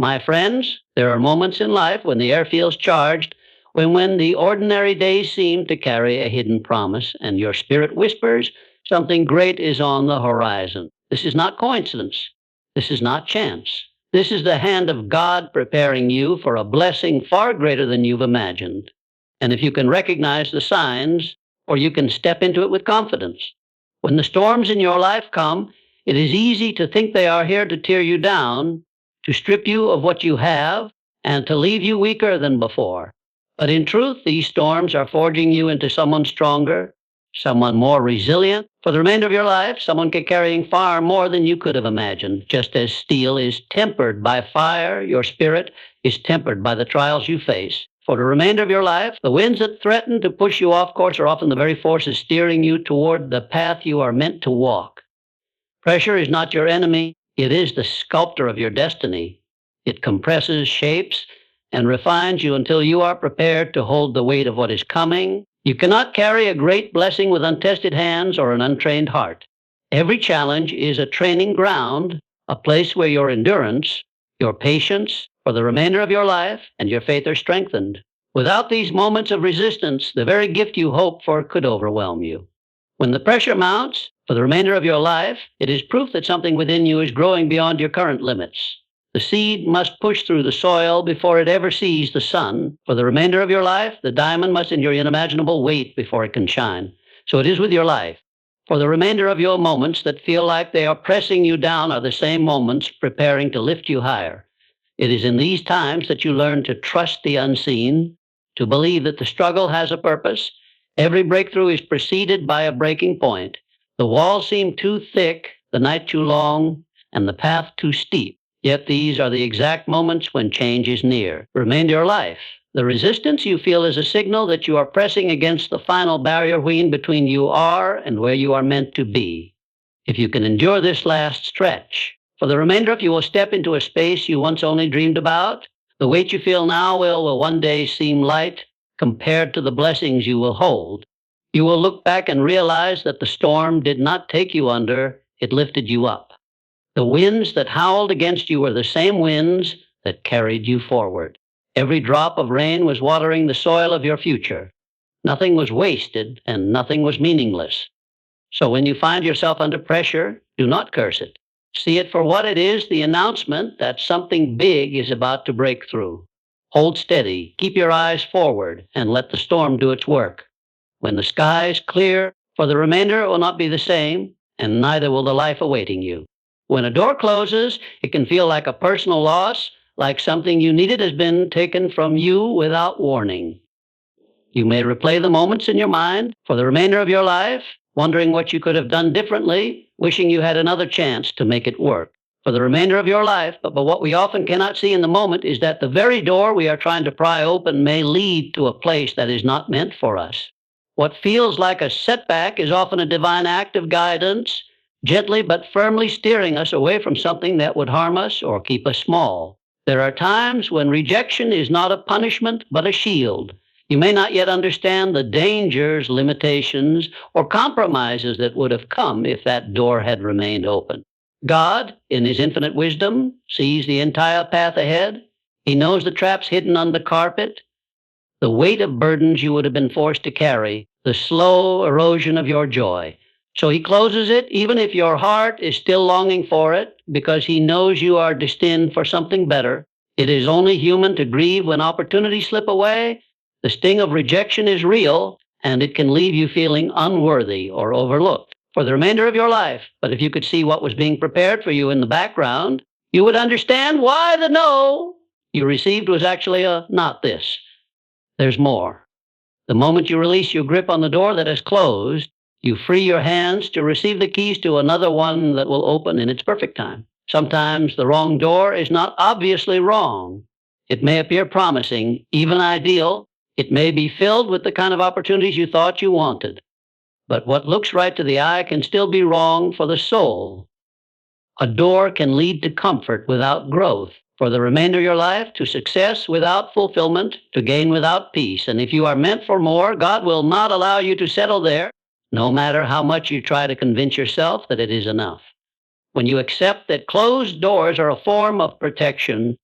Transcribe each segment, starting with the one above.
My friends, there are moments in life when the air feels charged, when the ordinary days seem to carry a hidden promise, and your spirit whispers something great is on the horizon. This is not coincidence. This is not chance. This is the hand of God preparing you for a blessing far greater than you've imagined. And if you can recognize the signs, or you can step into it with confidence. When the storms in your life come, it is easy to think they are here to tear you down, to strip you of what you have, and to leave you weaker than before. But in truth, these storms are forging you into someone stronger, someone more resilient. For the remainder of your life, someone carrying far more than you could have imagined. Just as steel is tempered by fire, your spirit is tempered by the trials you face. For the remainder of your life, the winds that threaten to push you off course are often the very forces steering you toward the path you are meant to walk. Pressure is not your enemy. It is the sculptor of your destiny. It compresses, shapes, and refines you until you are prepared to hold the weight of what is coming. You cannot carry a great blessing with untested hands or an untrained heart. Every challenge is a training ground, a place where your endurance, your patience for the remainder of your life, and your faith are strengthened. Without these moments of resistance, the very gift you hoped for could overwhelm you. When the pressure mounts for the remainder of your life, it is proof that something within you is growing beyond your current limits. The seed must push through the soil before it ever sees the sun. For the remainder of your life, the diamond must endure unimaginable weight before it can shine. So it is with your life. For the remainder of your moments that feel like they are pressing you down are the same moments preparing to lift you higher. It is in these times that you learn to trust the unseen, to believe that the struggle has a purpose. Every breakthrough is preceded by a breaking point. The walls seem too thick, the night too long, and the path too steep. Yet these are the exact moments when change is near. Remain your life. The resistance you feel is a signal that you are pressing against the final barrier between you are and where you are meant to be. If you can endure this last stretch, for the remainder of you will step into a space you once only dreamed about. The weight you feel now will one day seem light compared to the blessings you will hold. You will look back and realize that the storm did not take you under, it lifted you up. The winds that howled against you were the same winds that carried you forward. Every drop of rain was watering the soil of your future. Nothing was wasted and nothing was meaningless. So when you find yourself under pressure, do not curse it. See it for what it is, the announcement that something big is about to break through. Hold steady, keep your eyes forward, and let the storm do its work. When the skies clear, for the remainder it will not be the same, and neither will the life awaiting you. When a door closes, it can feel like a personal loss, like something you needed has been taken from you without warning. You may replay the moments in your mind for the remainder of your life, wondering what you could have done differently, wishing you had another chance to make it work. For the remainder of your life, but what we often cannot see in the moment is that the very door we are trying to pry open may lead to a place that is not meant for us. What feels like a setback is often a divine act of guidance, gently but firmly steering us away from something that would harm us or keep us small. There are times when rejection is not a punishment, but a shield. You may not yet understand the dangers, limitations, or compromises that would have come if that door had remained open. God, in His infinite wisdom, sees the entire path ahead. He knows the traps hidden on the carpet, the weight of burdens you would have been forced to carry, the slow erosion of your joy. So He closes it, even if your heart is still longing for it, because He knows you are destined for something better. It is only human to grieve when opportunities slip away. The sting of rejection is real, and it can leave you feeling unworthy or overlooked for the remainder of your life. But if you could see what was being prepared for you in the background, you would understand why the no you received was actually a not this. There's more. The moment you release your grip on the door that has closed, you free your hands to receive the keys to another one that will open in its perfect time. Sometimes the wrong door is not obviously wrong. It may appear promising, even ideal. It may be filled with the kind of opportunities you thought you wanted. But what looks right to the eye can still be wrong for the soul. A door can lead to comfort without growth, for the remainder of your life, to success without fulfillment, to gain without peace. And if you are meant for more, God will not allow you to settle there, no matter how much you try to convince yourself that it is enough. When you accept that closed doors are a form of protection,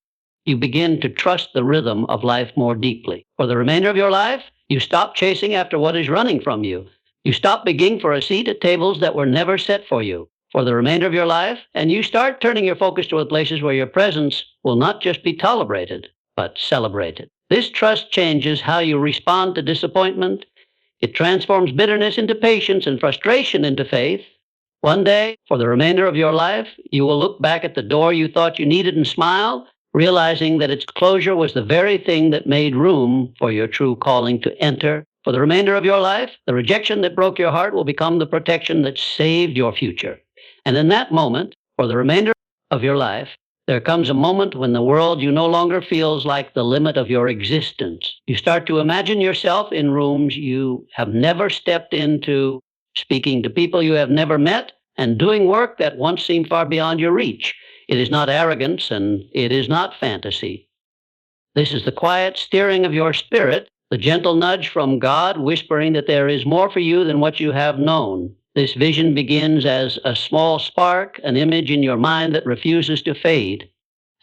you begin to trust the rhythm of life more deeply. For the remainder of your life, you stop chasing after what is running from you. You stop begging for a seat at tables that were never set for you for the remainder of your life, and you start turning your focus toward places where your presence will not just be tolerated, but celebrated. This trust changes how you respond to disappointment. It transforms bitterness into patience and frustration into faith. One day, for the remainder of your life, you will look back at the door you thought you needed and smile, realizing that its closure was the very thing that made room for your true calling to enter. For the remainder of your life, the rejection that broke your heart will become the protection that saved your future. And in that moment, for the remainder of your life, there comes a moment when the world you no longer feels like the limit of your existence. You start to imagine yourself in rooms you have never stepped into, speaking to people you have never met, and doing work that once seemed far beyond your reach. It is not arrogance and it is not fantasy. This is the quiet steering of your spirit, the gentle nudge from God whispering that there is more for you than what you have known. This vision begins as a small spark, an image in your mind that refuses to fade.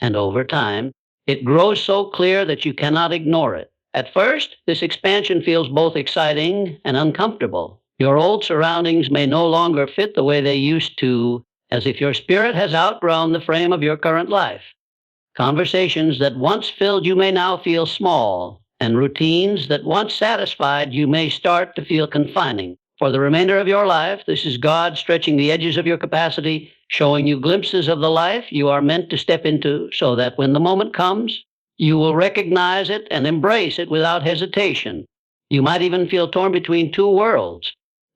And over time, it grows so clear that you cannot ignore it. At first, this expansion feels both exciting and uncomfortable. Your old surroundings may no longer fit the way they used to, as if your spirit has outgrown the frame of your current life. Conversations that once filled you may now feel small, and routines that once satisfied you may start to feel confining. For the remainder of your life, this is God stretching the edges of your capacity, showing you glimpses of the life you are meant to step into so that when the moment comes, you will recognize it and embrace it without hesitation. You might even feel torn between two worlds.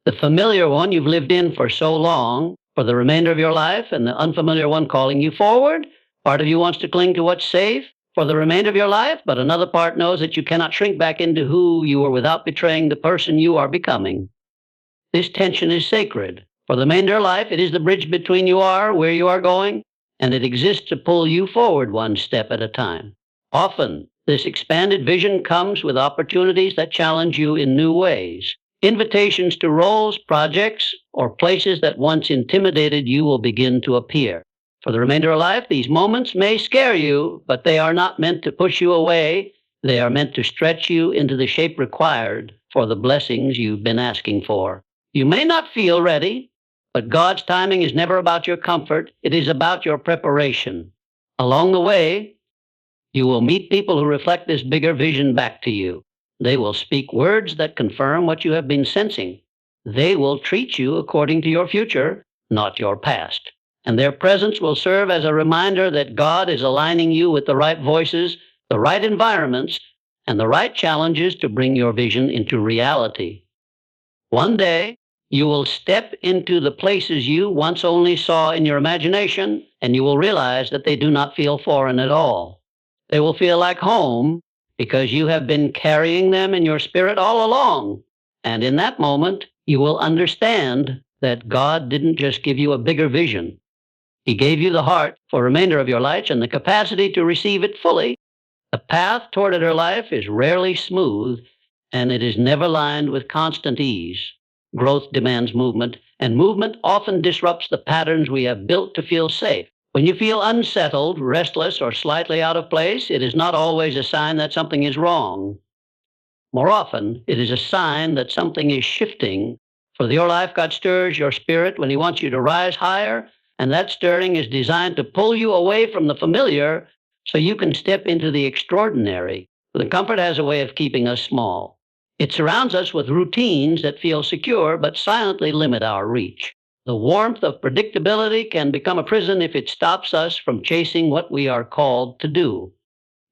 The familiar one you've lived in for so long, for the remainder of your life, and the unfamiliar one calling you forward. Part of you wants to cling to what's safe for the remainder of your life, but another part knows that you cannot shrink back into who you were without betraying the person you are becoming. This tension is sacred. For the remainder of life, it is the bridge between you are, where you are going, and it exists to pull you forward one step at a time. Often, this expanded vision comes with opportunities that challenge you in new ways. Invitations to roles, projects, or places that once intimidated you will begin to appear. For the remainder of life, these moments may scare you, but they are not meant to push you away. They are meant to stretch you into the shape required for the blessings you've been asking for. You may not feel ready, but God's timing is never about your comfort. It is about your preparation. Along the way, you will meet people who reflect this bigger vision back to you. They will speak words that confirm what you have been sensing. They will treat you according to your future, not your past. And their presence will serve as a reminder that God is aligning you with the right voices, the right environments, and the right challenges to bring your vision into reality. One day, you will step into the places you once only saw in your imagination, and you will realize that they do not feel foreign at all. They will feel like home because you have been carrying them in your spirit all along. And in that moment, you will understand that God didn't just give you a bigger vision. He gave you the heart for the remainder of your life and the capacity to receive it fully. The path toward your life is rarely smooth, and it is never lined with constant ease. Growth demands movement, and movement often disrupts the patterns we have built to feel safe. When you feel unsettled, restless, or slightly out of place, it is not always a sign that something is wrong. More often, it is a sign that something is shifting. For your life, God stirs your spirit when He wants you to rise higher, and that stirring is designed to pull you away from the familiar so you can step into the extraordinary. The comfort has a way of keeping us small. It surrounds us with routines that feel secure but silently limit our reach. The warmth of predictability can become a prison if it stops us from chasing what we are called to do.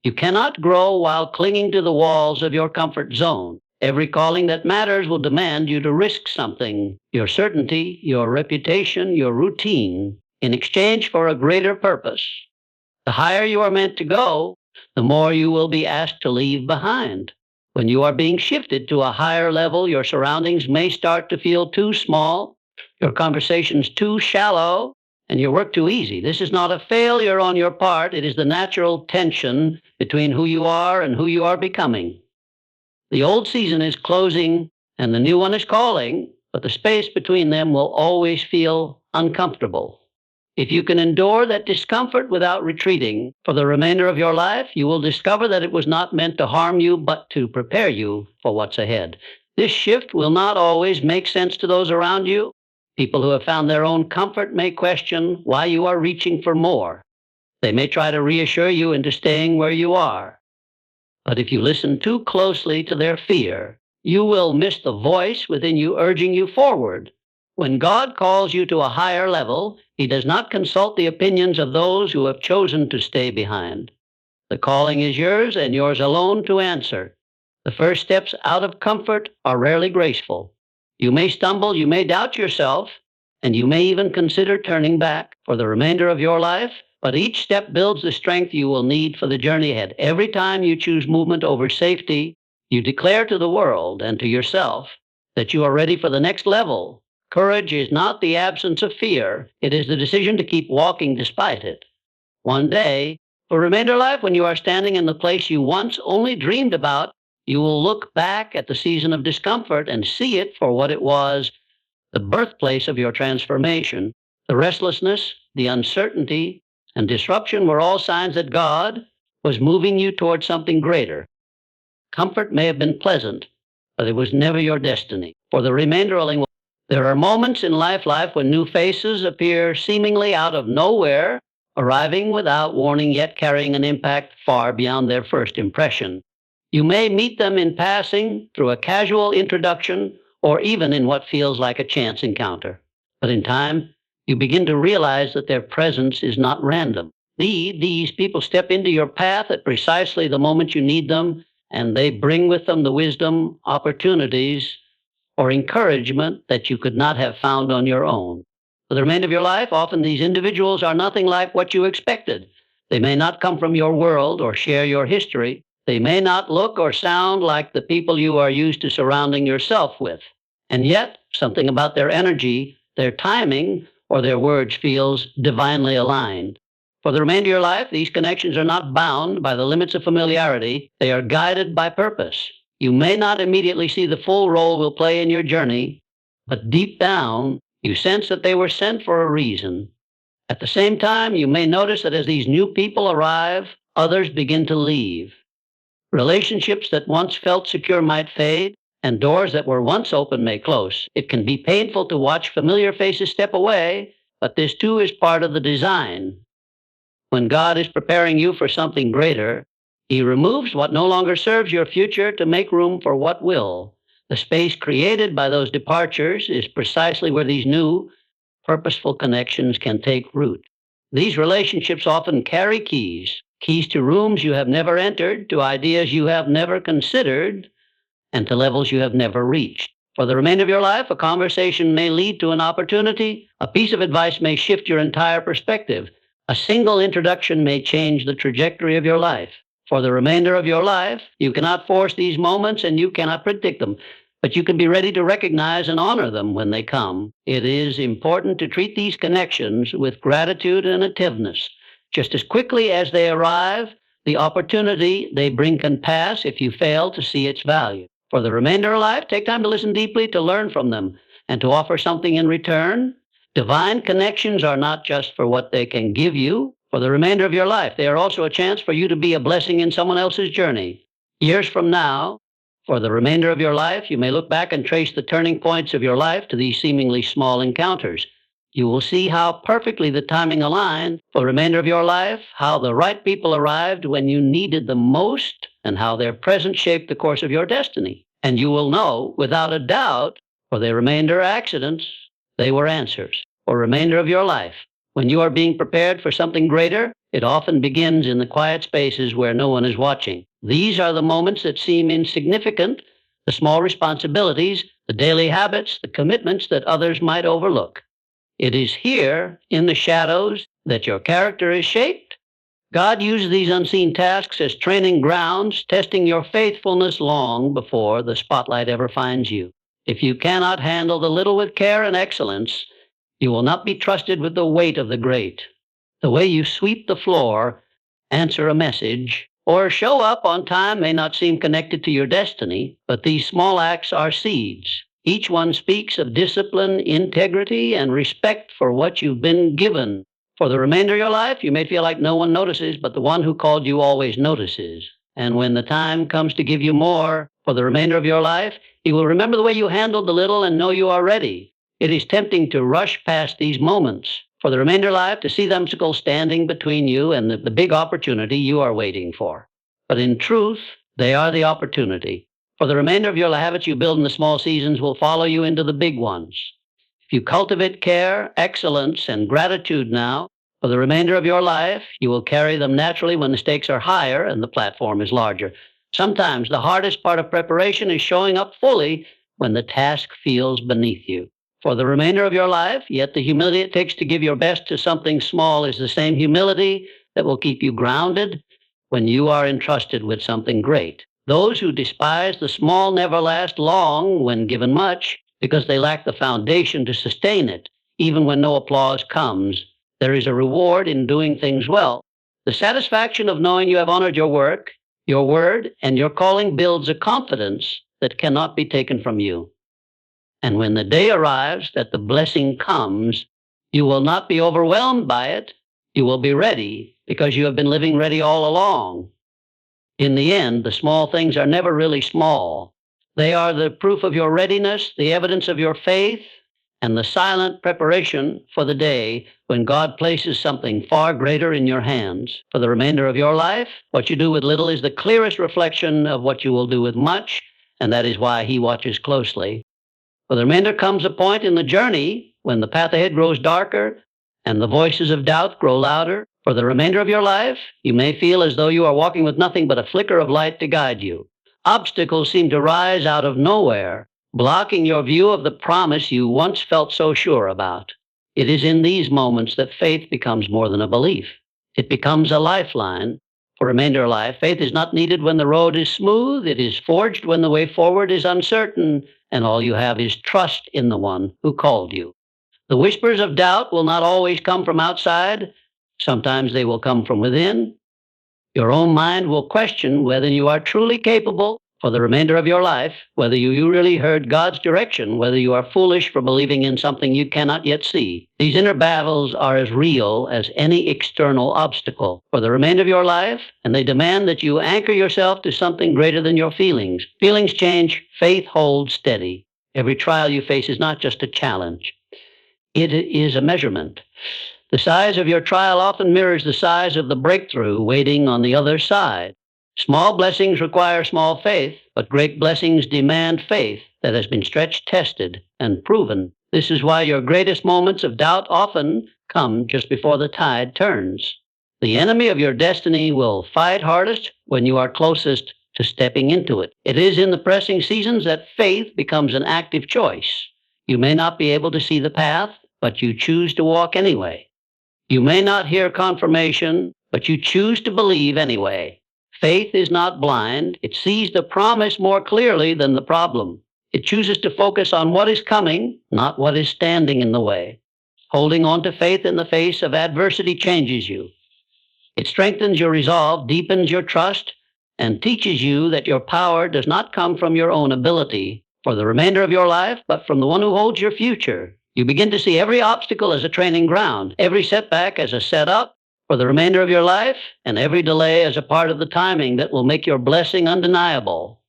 You cannot grow while clinging to the walls of your comfort zone. Every calling that matters will demand you to risk something, your certainty, your reputation, your routine, in exchange for a greater purpose. The higher you are meant to go, the more you will be asked to leave behind. When you are being shifted to a higher level, your surroundings may start to feel too small, your conversations too shallow, and your work too easy. This is not a failure on your part. It is the natural tension between who you are and who you are becoming. The old season is closing and the new one is calling, but the space between them will always feel uncomfortable. If you can endure that discomfort without retreating for the remainder of your life, you will discover that it was not meant to harm you, but to prepare you for what's ahead. This shift will not always make sense to those around you. People who have found their own comfort may question why you are reaching for more. They may try to reassure you into staying where you are. But if you listen too closely to their fear, you will miss the voice within you urging you forward. When God calls you to a higher level, He does not consult the opinions of those who have chosen to stay behind. The calling is yours and yours alone to answer. The first steps out of comfort are rarely graceful. You may stumble, you may doubt yourself, and you may even consider turning back for the remainder of your life, but each step builds the strength you will need for the journey ahead. Every time you choose movement over safety, you declare to the world and to yourself that you are ready for the next level. Courage is not the absence of fear, it is the decision to keep walking despite it. One day, for remainder life, when you are standing in the place you once only dreamed about, you will look back at the season of discomfort and see it for what it was, the birthplace of your transformation. The restlessness, the uncertainty, and disruption were all signs that God was moving you toward something greater. Comfort may have been pleasant, but it was never your destiny. For the remainder of life, there are moments in life when new faces appear seemingly out of nowhere, arriving without warning yet carrying an impact far beyond their first impression. You may meet them in passing, through a casual introduction, or even in what feels like a chance encounter. But in time, you begin to realize that their presence is not random. These people step into your path at precisely the moment you need them, and they bring with them the wisdom, opportunities, or encouragement that you could not have found on your own. For the remainder of your life, often these individuals are nothing like what you expected. They may not come from your world or share your history. They may not look or sound like the people you are used to surrounding yourself with. And yet, something about their energy, their timing, or their words feels divinely aligned. For the remainder of your life, these connections are not bound by the limits of familiarity. They are guided by purpose. You may not immediately see the full role we'll play in your journey, but deep down, you sense that they were sent for a reason. At the same time, you may notice that as these new people arrive, others begin to leave. Relationships that once felt secure might fade, and doors that were once open may close. It can be painful to watch familiar faces step away, but this too is part of the design. When God is preparing you for something greater, He removes what no longer serves your future to make room for what will. The space created by those departures is precisely where these new, purposeful connections can take root. These relationships often carry keys to rooms you have never entered, to ideas you have never considered, and to levels you have never reached. For the remainder of your life, a conversation may lead to an opportunity. A piece of advice may shift your entire perspective. A single introduction may change the trajectory of your life. For the remainder of your life, you cannot force these moments and you cannot predict them, but you can be ready to recognize and honor them when they come. It is important to treat these connections with gratitude and attentiveness. Just as quickly as they arrive, the opportunity they bring can pass if you fail to see its value. For the remainder of life, take time to listen deeply, to learn from them, and to offer something in return. Divine connections are not just for what they can give you. For the remainder of your life, they are also a chance for you to be a blessing in someone else's journey. Years from now, for the remainder of your life, you may look back and trace the turning points of your life to these seemingly small encounters. You will see how perfectly the timing aligned. For the remainder of your life, how the right people arrived when you needed them most, and how their presence shaped the course of your destiny. And you will know, without a doubt, for the remainder accidents, they were answers. For the remainder of your life, when you are being prepared for something greater, it often begins in the quiet spaces where no one is watching. These are the moments that seem insignificant, the small responsibilities, the daily habits, the commitments that others might overlook. It is here, in the shadows, that your character is shaped. God uses these unseen tasks as training grounds, testing your faithfulness long before the spotlight ever finds you. If you cannot handle the little with care and excellence, you will not be trusted with the weight of the great. The way you sweep the floor, answer a message, or show up on time may not seem connected to your destiny, but these small acts are seeds. Each one speaks of discipline, integrity, and respect for what you've been given. For the remainder of your life, you may feel like no one notices, but the one who called you always notices. And when the time comes to give you more for the remainder of your life, he will remember the way you handled the little and know you are ready. It is tempting to rush past these moments for the remainder of life, to see the obstacle standing between you and the big opportunity you are waiting for. But in truth, they are the opportunity. For the remainder of your habits you build in the small seasons will follow you into the big ones. If you cultivate care, excellence, and gratitude now, for the remainder of your life, you will carry them naturally when the stakes are higher and the platform is larger. Sometimes the hardest part of preparation is showing up fully when the task feels beneath you. For the remainder of your life, yet the humility it takes to give your best to something small is the same humility that will keep you grounded when you are entrusted with something great. Those who despise the small never last long when given much, because they lack the foundation to sustain it, even when no applause comes. There is a reward in doing things well. The satisfaction of knowing you have honored your work, your word, and your calling builds a confidence that cannot be taken from you. And when the day arrives that the blessing comes, you will not be overwhelmed by it. You will be ready because you have been living ready all along. In the end, the small things are never really small. They are the proof of your readiness, the evidence of your faith, and the silent preparation for the day when God places something far greater in your hands. For the remainder of your life, what you do with little is the clearest reflection of what you will do with much, and that is why He watches closely. For the remainder comes a point in the journey when the path ahead grows darker and the voices of doubt grow louder. For the remainder of your life, you may feel as though you are walking with nothing but a flicker of light to guide you. Obstacles seem to rise out of nowhere, blocking your view of the promise you once felt so sure about. It is in these moments that faith becomes more than a belief. It becomes a lifeline. For remainder of life, faith is not needed when the road is smooth. It is forged when the way forward is uncertain, and all you have is trust in the one who called you. The whispers of doubt will not always come from outside. Sometimes they will come from within. Your own mind will question whether you are truly capable for the remainder of your life, whether you really heard God's direction, whether you are foolish for believing in something you cannot yet see. These inner battles are as real as any external obstacle for the remainder of your life, and they demand that you anchor yourself to something greater than your feelings. Feelings change, faith holds steady. Every trial you face is not just a challenge. It is a measurement. The size of your trial often mirrors the size of the breakthrough waiting on the other side. Small blessings require small faith, but great blessings demand faith that has been stretched, tested, and proven. This is why your greatest moments of doubt often come just before the tide turns. The enemy of your destiny will fight hardest when you are closest to stepping into it. It is in the pressing seasons that faith becomes an active choice. You may not be able to see the path, but you choose to walk anyway. You may not hear confirmation, but you choose to believe anyway. Faith is not blind. It sees the promise more clearly than the problem. It chooses to focus on what is coming, not what is standing in the way. Holding on to faith in the face of adversity changes you. It strengthens your resolve, deepens your trust, and teaches you that your power does not come from your own ability for the remainder of your life, but from the one who holds your future. You begin to see every obstacle as a training ground, every setback as a setup for the remainder of your life, and every delay as a part of the timing that will make your blessing undeniable.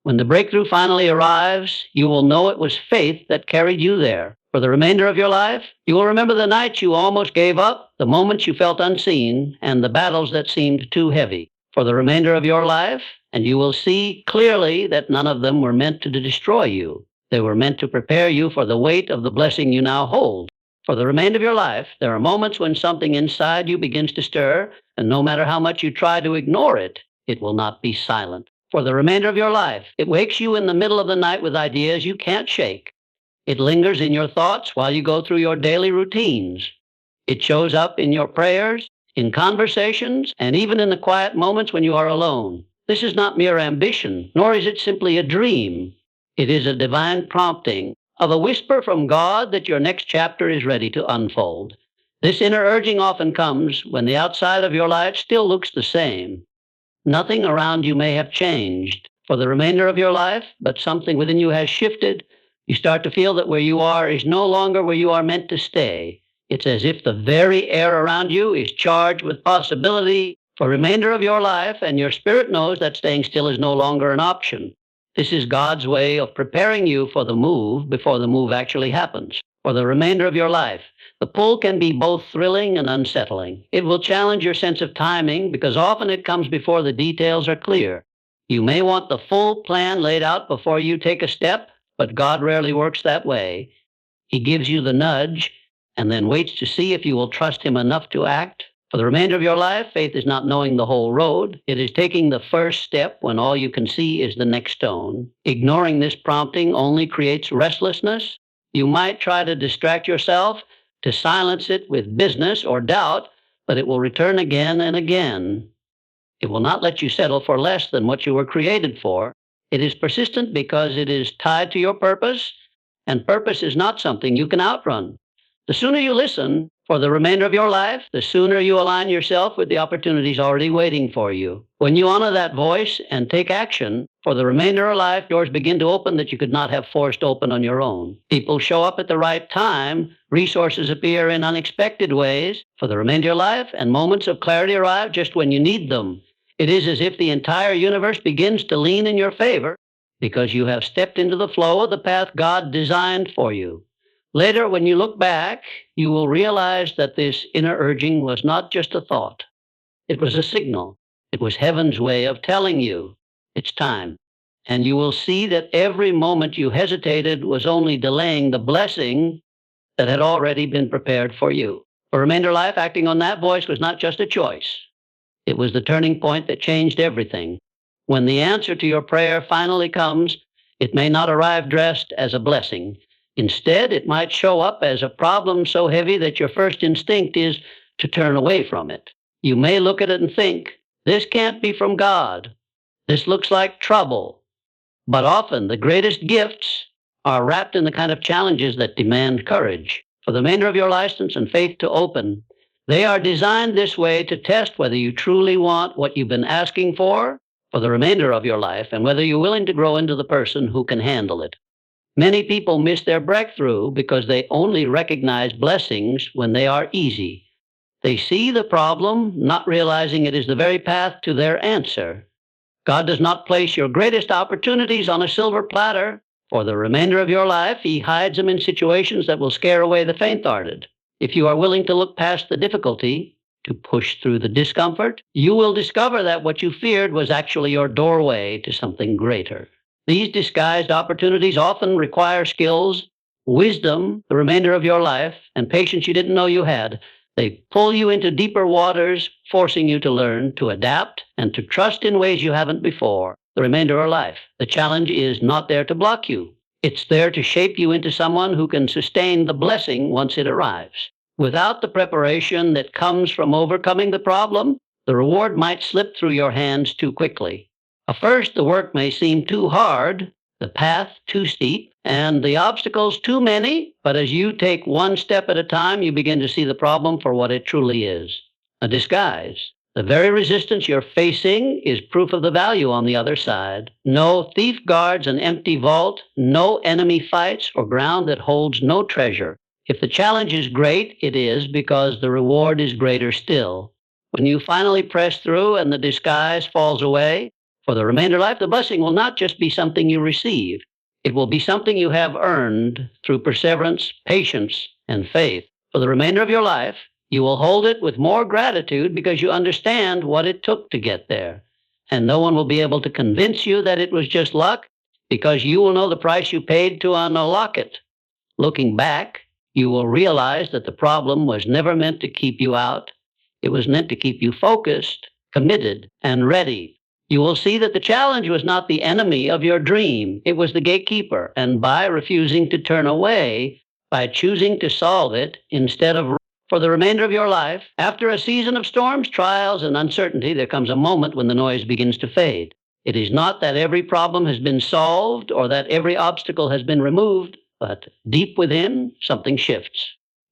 When the breakthrough finally arrives, you will know it was faith that carried you there. For the remainder of your life, you will remember the nights you almost gave up, the moments you felt unseen, and the battles that seemed too heavy. For the remainder of your life, and you will see clearly that none of them were meant to destroy you. They were meant to prepare you for the weight of the blessing you now hold. For the remainder of your life, there are moments when something inside you begins to stir, and no matter how much you try to ignore it, it will not be silent. For the remainder of your life, it wakes you in the middle of the night with ideas you can't shake. It lingers in your thoughts while you go through your daily routines. It shows up in your prayers, in conversations, and even in the quiet moments when you are alone. This is not mere ambition, nor is it simply a dream. It is a divine prompting of a whisper from God that your next chapter is ready to unfold. This inner urging often comes when the outside of your life still looks the same. Nothing around you may have changed for the remainder of your life, but something within you has shifted. You start to feel that where you are is no longer where you are meant to stay. It's as if the very air around you is charged with possibility for the remainder of your life, and your spirit knows that staying still is no longer an option. This is God's way of preparing you for the move before the move actually happens. For the remainder of your life, the pull can be both thrilling and unsettling. It will challenge your sense of timing because often it comes before the details are clear. You may want the full plan laid out before you take a step, but God rarely works that way. He gives you the nudge and then waits to see if you will trust Him enough to act. For the remainder of your life, faith is not knowing the whole road. It is taking the first step when all you can see is the next stone. Ignoring this prompting only creates restlessness. You might try to distract yourself, to silence it with business or doubt, but it will return again and again. It will not let you settle for less than what you were created for. It is persistent because it is tied to your purpose, and purpose is not something you can outrun. The sooner you listen for the remainder of your life, the sooner you align yourself with the opportunities already waiting for you. When you honor that voice and take action, for the remainder of life, doors begin to open that you could not have forced open on your own. People show up at the right time, resources appear in unexpected ways for the remainder of your life, and moments of clarity arrive just when you need them. It is as if the entire universe begins to lean in your favor because you have stepped into the flow of the path God designed for you. Later, when you look back, you will realize that this inner urging was not just a thought. It was a signal. It was heaven's way of telling you it's time. And you will see that every moment you hesitated was only delaying the blessing that had already been prepared for you. For remainder life, acting on that voice was not just a choice. It was the turning point that changed everything. When the answer to your prayer finally comes, it may not arrive dressed as a blessing. Instead, it might show up as a problem so heavy that your first instinct is to turn away from it. You may look at it and think, this can't be from God. This looks like trouble. But often the greatest gifts are wrapped in the kind of challenges that demand courage. For the remainder of your license and faith to open, they are designed this way to test whether you truly want what you've been asking for the remainder of your life and whether you're willing to grow into the person who can handle it. Many people miss their breakthrough because they only recognize blessings when they are easy. They see the problem, not realizing it is the very path to their answer. God does not place your greatest opportunities on a silver platter. For the remainder of your life, He hides them in situations that will scare away the faint-hearted. If you are willing to look past the difficulty, to push through the discomfort, you will discover that what you feared was actually your doorway to something greater. These disguised opportunities often require skills, wisdom, the remainder of your life, and patience you didn't know you had. They pull you into deeper waters, forcing you to learn, to adapt, and to trust in ways you haven't before. The remainder of life. The challenge is not there to block you. It's there to shape you into someone who can sustain the blessing once it arrives. Without the preparation that comes from overcoming the problem, the reward might slip through your hands too quickly. At first, the work may seem too hard, the path too steep, and the obstacles too many, but as you take one step at a time, you begin to see the problem for what it truly is, a disguise. The very resistance you're facing is proof of the value on the other side. No thief guards an empty vault, no enemy fights or ground that holds no treasure. If the challenge is great, it is because the reward is greater still. When you finally press through and the disguise falls away, for the remainder of life, the blessing will not just be something you receive. It will be something you have earned through perseverance, patience, and faith. For the remainder of your life, you will hold it with more gratitude because you understand what it took to get there. And no one will be able to convince you that it was just luck because you will know the price you paid to unlock it. Looking back, you will realize that the problem was never meant to keep you out. It was meant to keep you focused, committed, and ready. You will see that the challenge was not the enemy of your dream. It was the gatekeeper. And by refusing to turn away, by choosing to solve it instead of for the remainder of your life, after a season of storms, trials, and uncertainty, there comes a moment when the noise begins to fade. It is not that every problem has been solved or that every obstacle has been removed, but deep within, something shifts.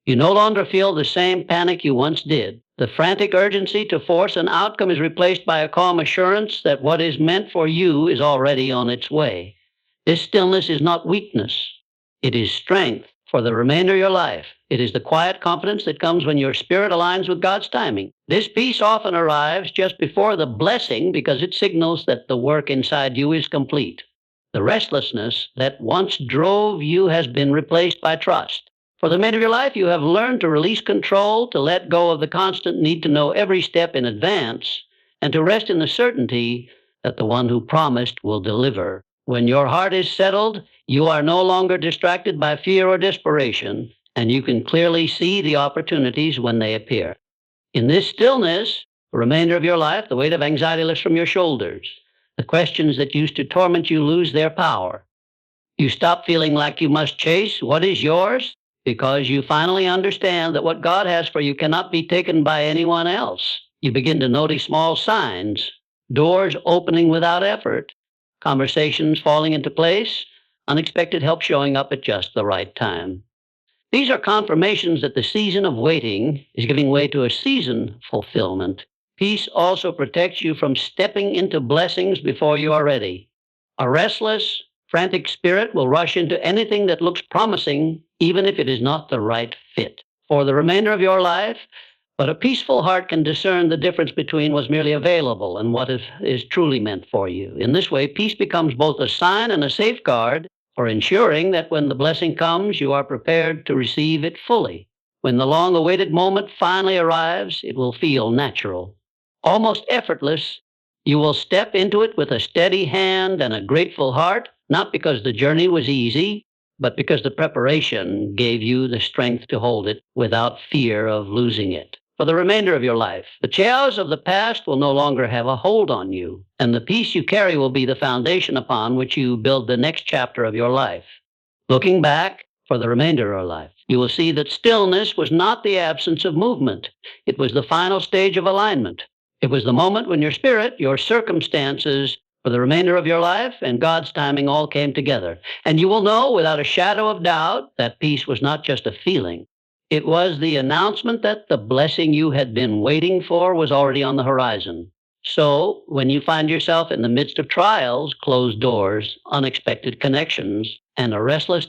You no longer feel the same panic you once did. The frantic urgency to force an outcome is replaced by a calm assurance that what is meant for you is already on its way. This stillness is not weakness. It is strength. For the remainder of your life, It is the quiet confidence that comes when your spirit aligns with God's timing. This peace often arrives just before the blessing because it signals that the work inside you is complete. The restlessness that once drove you has been replaced by trust. For the remainder of your life, you have learned to release control, to let go of the constant need to know every step in advance, and to rest in the certainty that the one who promised will deliver. When your heart is settled, you are no longer distracted by fear or desperation, and you can clearly see the opportunities when they appear. In this stillness, the remainder of your life, the weight of anxiety lifts from your shoulders. The questions that used to torment you lose their power. You stop feeling like you must chase what is yours because you finally understand that what God has for you cannot be taken by anyone else. You begin to notice small signs, doors opening without effort, conversations falling into place, unexpected help showing up at just the right time. These are confirmations that the season of waiting is giving way to a season fulfillment. Peace also protects you from stepping into blessings before you are ready. A restless, frantic spirit will rush into anything that looks promising, even if it is not the right fit. For the remainder of your life, but a peaceful heart can discern the difference between what's merely available and what is truly meant for you. In this way, peace becomes both a sign and a safeguard for ensuring that when the blessing comes, you are prepared to receive it fully. When the long-awaited moment finally arrives, it will feel natural, almost effortless. You will step into it with a steady hand and a grateful heart, not because the journey was easy, but because the preparation gave you the strength to hold it without fear of losing it. For the remainder of your life, the chaos of the past will no longer have a hold on you, and the peace you carry will be the foundation upon which you build the next chapter of your life. Looking back for the remainder of your life, you will see that stillness was not the absence of movement. It was the final stage of alignment. It was the moment when your spirit, your circumstances, for the remainder of your life, and God's timing all came together. And you will know without a shadow of doubt that peace was not just a feeling. It was the announcement that the blessing you had been waiting for was already on the horizon. So, when you find yourself in the midst of trials, closed doors, unexpected connections, and a restless